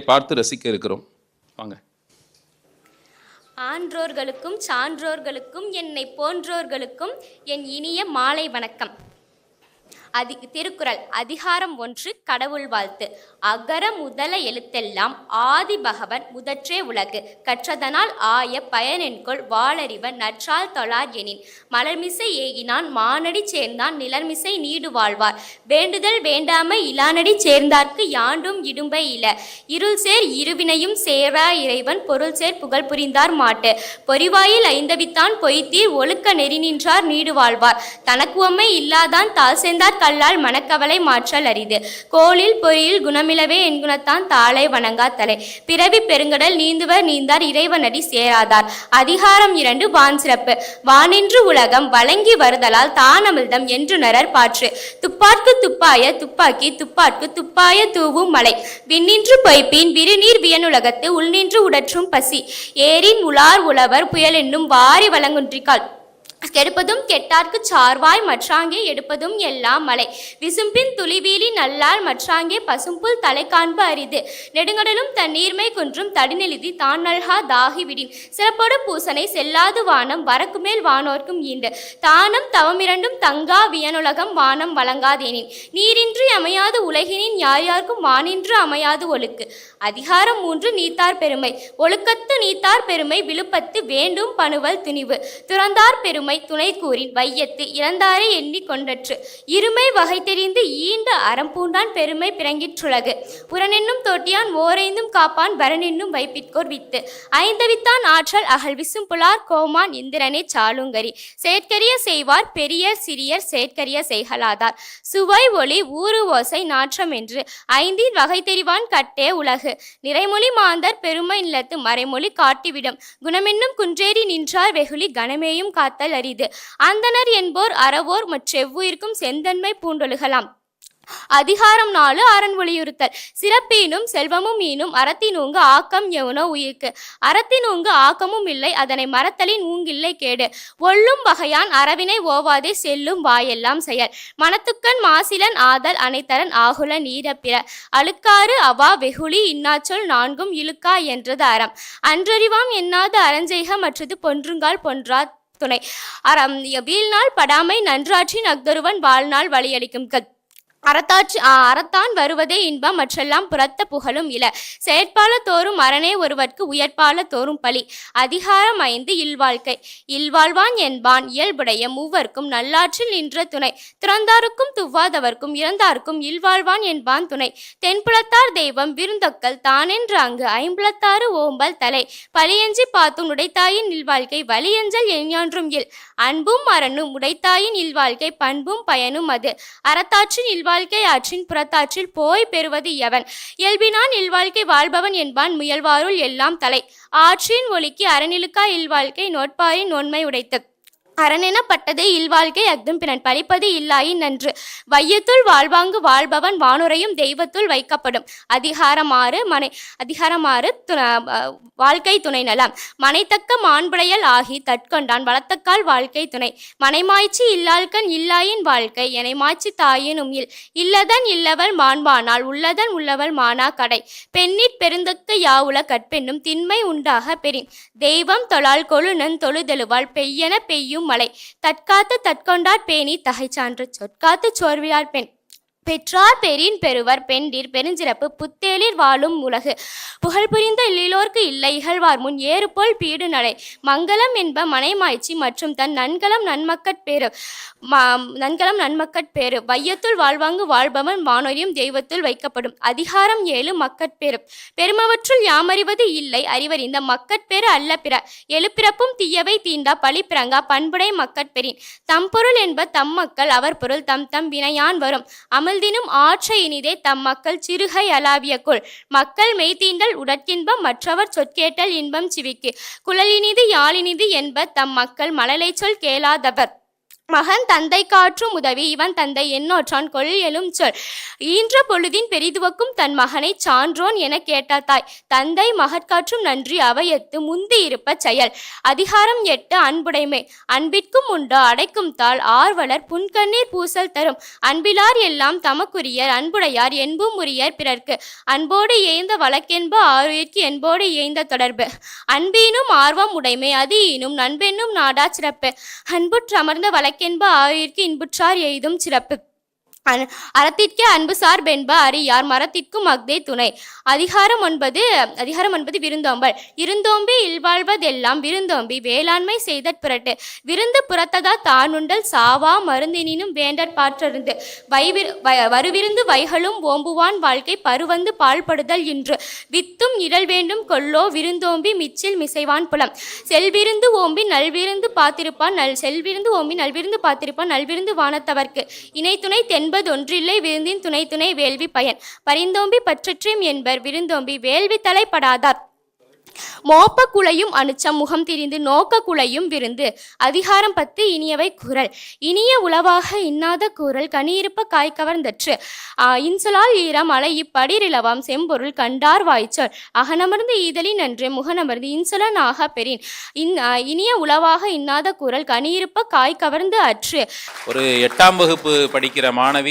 பார்த்து ரசிக்க இருக்கிறோம். வாங்க. ஆன்றோர்களுக்கும் சான்றோர்களுக்கும் என்னை போன்றோர்களுக்கும் என் இனிய மாலை வணக்கம். திருக்குறள் அதிகாரம் 1 கடவுள் வாழ்த்து. அகர முதல எழுத்தெல்லாம் ஆதி பகவன் முதற்றே உலகு கற்றதனால் ஆய பயனென்கொள் வாளறிவன் நற்றால் தொழார் எனின் மலர்மிசை ஏகினான் மானடி சேர்ந்தான் நிலர்மிசை நீடு வாழ்வார் வேண்டுதல் வேண்டாமை இலானடி சேர்ந்தார்க்கு யாண்டும் இடும்பை இல இருள் சேர் இருவினையும் சேரா இறைவன் பொருள் சேர் புகழ் புரிந்தார் மாட்டு பொறிவாயில் ஐந்தவித்தான் பொய்த்தீர் ஒழுக்க நெறி நின்றார் நீடு வாழ்வார் தனக்குவமை இல்லாதான் தாழ் சேர்ந்தார் கல்லால் மனக்கவலை மாற்றல் அரிது கோளில் பொறியில் குணமிலவே என்குணத்தான் தாளை வணங்கா தலை பிறவி பெருங்கடல் நீந்துவர் நீந்தார் இறைவனடி சேராதார். அதிகாரம் 2 வான் சிறப்பு. வானின்று உலகம் வழங்கி வருதலால் தானமிழ்தம் என்றுணரர் பாற்று துப்பார்க்கு துப்பாய துப்பாக்கி துப்பார்க்கு துப்பாய தூவும் மலை விண்ணின்று பொய்ப்பின் விருநீர் வியனுலகத்து உள்நின்று உடற்றும் பசி ஏரின் உலார் உழவர் புயல் என்னும் வாரி வழங்குன்றிக்கால் கெடுப்பதும் கெட்டார்க்கு சார்வாய் மற்றாங்கே எடுப்பதும் எல்லாம் மலை விசும்பின் துளிவீலி நல்லால் மற்றாங்கே பசும்புல் தலை காண்பு அரிது நெடுங்கடலும் தண்ணீர்மை குன்றும் தடிநெழுதி தான் நல்கா தாகி விடின் சிறப்போடு பூசனை செல்லாது வானம் வரக்கு மேல் வானோர்க்கும் ஈண்டு தானம் தவமிரண்டும் தங்கா வியனுலகம் வானம் வழங்காதேனின் நீரின்றி அமையாது உலகினின் யார் யாருக்கும் வானின்று அமையாது ஒழுக்கு. அதிகாரம் 3 நீத்தார் பெருமை. ஒழுக்கத்து நீத்தார் பெருமை விழுப்பத்து வேண்டும் பணுவல் துணிவு துறந்தார் பெருமை துணை கூறின் வையத்து இறந்தாரை எண்ணி கொண்டற்று இருமை வகை தெரிந்து ஈண்டு அறம்பூண்டான் பெருமை பிறங்கிற்றுலகு புறனென்னும் தோட்டியான் ஓரைந்தும் காப்பான் வரனென்னும் வைப்பிற்கோர் வித்து ஐந்தவித்தான் ஆற்றல் அகல் விசும் புலார் கோமான் இந்திரனே சாலுங்கரி செயற்கரிய செய்வார் பெரியர் சிறியர் செயற்கரிய செய்கலாதார் சுவை ஒளி ஊறு ஓசை நாற்றம் என்று ஐந்தின் வகை தெரிவான் கட்டே உலகு நிறைமொழி மாந்தர் பெருமை நிலத்து மறைமொழி காட்டிவிடும் குணமென்னும் குன்றேறி நின்றார் வெகுளி கணமேயும் காத்தல் அரிது அந்தனர் என்போர் அறவோர் மற்றெவ்வுயிர்க்கும் செந்தன்மை பூண்டொழுகலாம். அதிகாரம் 4 அரண் வலியுறுத்தல். சிறப்பீனும் செல்வமும் ஈனும் அறத்தினூங்கு ஆக்கம் எவனோ உயிர்க்கு அறத்தினூங்கு ஆக்கமும் இல்லை அதனை மறத்தலின் ஊங்கில்லை கேடு ஒல்லும் வகையான் அறவினை ஓவாதே செல்லும் வாயெல்லாம் செயல் மனத்துக்கண் மாசிலன் ஆதல் அனைத்தரன் ஆகுல நீரப்பிற அழுக்காறு அவா வெகுளி இன்னாச்சொல் நான்கும் இழுக்கா என்றது அறம் அன்றறிவாம் எண்ணாது அறஞ்செய்க மற்றது பொன்றுங்கால் பொன்றா துணை அறம் வீழ்நாள் படாமை நன்றாற்றின் அக்தொருவன் வாழ்நாள் வழியளிக்கும் அறத்தான் வருவதே இன்பம் மற்றெல்லாம் புறத்த புகழும் இல செயற்பால தோறும் அரணே ஒருவர்க்கு உயர்பால தோறும் பழி. அதிகாரம் 5 இல்வாழ்க்கை. இல்வாழ்வான் என்பான் இயல்புடைய மூவர்க்கும் நல்லாற்றில் நின்ற துணை துறந்தாருக்கும் துவாதவர்க்கும் இறந்தார்க்கும் இல்வாழ்வான் என்பான் துணை தென்புலத்தார் தெய்வம் விருந்தொக்கல் தானென்று அங்கு ஐம்புலத்தாறு ஓம்பல் தலை பழியஞ்சி பார்த்தும் உடைத்தாயின் இல்வாழ்க்கை வலியஞ்சல் எஞ்ஞான்றும் இல் அன்பும் அரணும் உடைத்தாயின் இல்வாழ்க்கை பண்பும் பயனும் அது அறத்தாற்றின் இல்வாழ்க்கை ஆற்றின் புறத்தாற்றில் போய் பெறுவது எவன் இயல்பினான் இல்வாழ்க்கை வாழ்பவன் என்பான் முயல்வாருள் எல்லாம் தலை ஆற்றின் ஒளிக்கு அறநிலுக்கா இல்வாழ்க்கை நோட்பாரின் நோன்மை உடைத்து அரணெனப்பட்டதே இல்வாழ்க்கை அஃதும் பிறன் பழிப்பது இல்லாயின் நன்று வையத்துள் வாழ்வாங்கு வாழ்பவன் வானுரையும் தெய்வத்துள் வைக்கப்படும். அதிகாரம் 6 வாழ்க்கை துணை நலம். மனைத்தக்க மாண்புடையல் ஆகி தற்கொண்டான் வளத்தக்கால் வாழ்க்கை துணை மனைமாய்ச்சி இல்லாள்கண் இல்லாயின் வாழ்க்கை எனைமாய்ச்சி தாயினும் இல்லதன் இல்லவள் மாண்பானால் உள்ளதன் உள்ளவள் மானா கடை பெண்ணிற் பெருந்தக்க யாவுல கற்பெண்ணும் திண்மை உண்டாக பெறின் தெய்வம் தொழால் கொழுநன் தொழுதெழுவாள் பெய்யென பெய்யும் மலை தற்காத்து தற்கொண்டார் பேணி தகைச்சான்று சொற்காத்து சோர்வியார் பெண் பெற்றார் பெரின் பெறுவர் பெண்டிர் பெருஞ்சிறப்பு புத்தேளிர் வாழும் உலகு புகழ் புரிந்த இல்லோர்க்கு இல்லை இகழ்வார் முன் ஏறுபோல் பீடு நடை மங்களம் என்ப மனைமாய்ச்சி மற்றும் தன் நன்கலம் நன்மக்கட்பேறு வையத்துள் வாழ்வாங்கு வாழ்பவன் வானொலியும் தெய்வத்துள் வைக்கப்படும். அதிகாரம் 7 மக்கட்பேறு. பெருமவற்றுள் யாமறிவது இல்லை அறிவறிந்த மக்கட்பேறு அல்ல பிற எழுப்பிறப்பும் தீயவை தீண்டா பழிப்பிறங்கா பண்புடை மக்கட்பெறின் தம் பொருள் என்ப தம் மக்கள் அவர் பொருள் தம் தம் வினையான் வரும் அமிழ்தினும் ஆற்ற இனிதே தம் மக்கள் சிறுகை அலாவிய கொள் மக்கள் மெய்தீண்டல் உடற்கின்பம் மற்றவர் சொற்கேட்டல் இன்பம் சிவிக்கு குழலினிது யாழினிது என்ப தம் மக்கள் மழலை சொல் கேளாதவர் மகன் தந்தை காற்றும் உதவி இவன் தந்தை என்னோற்றான் கொள் எனும் சொல். ஈன்ற பொழுதின் பெரிதுவக்கும் தன் மகனை சான்றோன் என கேட்ட தாய். தந்தை மகற்காற்றும் நன்றி அவையத்து முந்தி இருப்ப செயல். அதிகாரம் 8 அன்புடைமை. அன்பிற்கும் உண்டு அடைக்கும் தாள் ஆர்வலர் புன்கண்ணீர் பூசல் தரும். அன்பிலார் எல்லாம் தமக்குரியர் அன்புடையார் என்பும் உரியர் பிறர்க்கு. அன்போடு ஏய்ந்த வழக்கென்ப ஆருயிர்க்கு என்போடு ஏய்ந்த தொடர்பு. அன்பீனும் ஆர்வம் உடைமை அதீனும் நண்பென்னும் நாடா சிறப்பு. அன்புற்றமர்ந்த வழக்கென்ப ஆயுயிர்க்கு இன்புற்றார் எய்தும் சிறப்பு. அறத்திற்கே அன்பு சார்பென்ப அறியார் மரத்திற்கும் அஃதே துணை. அதிகாரம் 9 விருந்தோம்பல். இருந்தோம்பி இல்வாழ்வதெல்லாம் விருந்தோம்பி வேளாண்மை செய்தற் புரட்டு. விருந்து புறத்ததா தானுண்டல் சாவா மருந்தினும் வேண்டற் பாற்றருந்து. வருவிருந்து வைகளும் ஓம்புவான் வாழ்க்கை பருவந்து பாழ்படுதல் இன்று. வித்தும் இடல் வேண்டும் கொல்லோ விருந்தோம்பி மிச்சில் மிசைவான் புலம். செல்விருந்து ஓம்பி நல்விருந்து பார்த்திருப்பான் நல்விருந்து வானத்தவர்க்கு. இணைத்துணை ஒன்றில்லை விருந்தின் துணை துணை வேள்வி பயன். பரிந்தோம்பி பற்றற்றேம் என்பர் விருந்தோம்பி வேள்வி தலைப்படாதார். மோப்ப குலையும் அனுச்சம் முகம் திரிந்து நோக்க குலையும் விருந்து. அதிகாரம் 10 இனியவை குரல். இனிய உளவாக இன்னாத கூறல் கனியிருப்ப காய் கவர்ந்தற்று. இன்சொலால் ஈரம் அலை இப்படிரிலவாம் செம்பொருள் கண்டார் வாய்ச்சொல். அகனமர்ந்து ஈதலின் நன்று முகனமர்ந்து இன்சொலன் ஆக பெறின். இனிய உளவாக இன்னாத கூறல் கனியிருப்ப காய் கவர்ந்து அற்று. ஒரு 8ஆம் வகுப்பு படிக்கிற மாணவி